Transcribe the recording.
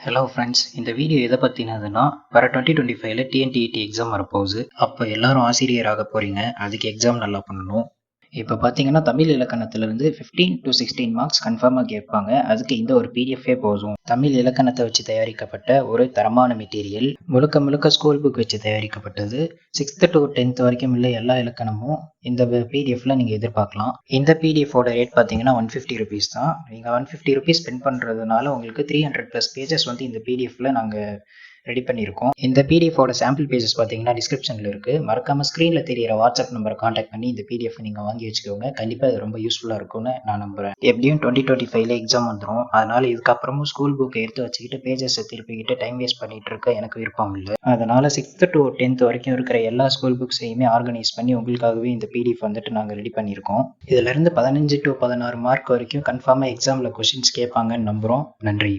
Hello friends, இந்த video எதை பற்றினதுன்னா, வர 2025ல் டிஎன்டிஇடி எக்ஸாம் வரப்போகுது. அப்போ எல்லாரும் ஆசிரியராக போகிறீங்க. அதுக்கு எக்ஸாம் நல்லா பண்ணணும். இப்போ பார்த்தீங்கன்னா, தமிழ் இலக்கணத்திலிருந்து 15 to 16 மார்க்ஸ் கன்ஃபார்மாக கேட்பாங்க. அதுக்கு இந்த ஒரு பிடிஎஃபே போதும். தமிழ் இலக்கணத்தை வச்சு தயாரிக்கப்பட்ட ஒரு தரமான மெட்டீரியல். முழுக்க முழுக்க ஸ்கூல் புக் வச்சு தயாரிக்கப்பட்டது. 6th to 10th வரைக்கும் உள்ள எல்லா இலக்கணமும் இந்த பிடிஎஃப்ல நீங்கள் எதிர்பார்க்கலாம். இந்த பிடிஎஃபோட ரேட் பார்த்தீங்கன்னா 150 ருபீஸ் தான். நீங்கள் 150 ருபீஸ் ஸ்பெண்ட் பண்ணுறதுனால உங்களுக்கு 300+ பேஜஸ் வந்து இந்த பிடிஎஃப்ல நாங்கள் ரெடி பண்ணியிருக்கோம். இந்த பிடிஎஃபோட சாம்பிள் பேஜஸ் பார்த்தீங்கன்னா டிஸ்கிரிப்ஷனில் இருக்குது. மறக்காமல் ஸ்க்ரீனில் தெரியிற வாட்ஸ்அப் நம்பரை காண்டாக்ட் பண்ணி இந்த பிடிஎஃப் நீங்கள் வாங்கி வச்சுக்கோங்க. கண்டிப்பாக இது ரொம்ப யூஸ்ஃபுல்லாக இருக்கும்னு நான் நம்புகிறேன். எப்படியும் 2025ல் எக்ஸாம் வந்துடும். அதனால் இதுக்கப்புறமும் ஸ்கூல் புக்கை எடுத்து வச்சுக்கிட்டு பேஜஸை திருப்பிக்கிட்டு டைம் வேஸ்ட் பண்ணிகிட்டு இருக்க எனக்கு விருப்பம் இல்லை. அதனால் 6th to 10th வரைக்கும் இருக்கிற எல்லா ஸ்கூல் புக்ஸையுமே ஆர்கனைஸ் பண்ணி உங்களுக்காகவே இந்த பிடிஎஃப் வந்துட்டு நாங்கள் ரெடி பண்ணியிருக்கோம். இதிலிருந்து 15 to 16 மார்க் வரைக்கும் கன்ஃபார்மாக எக்ஸாமில் கொஷின்ஸ் கேட்பாங்கன்னு நம்புகிறோம். நன்றி.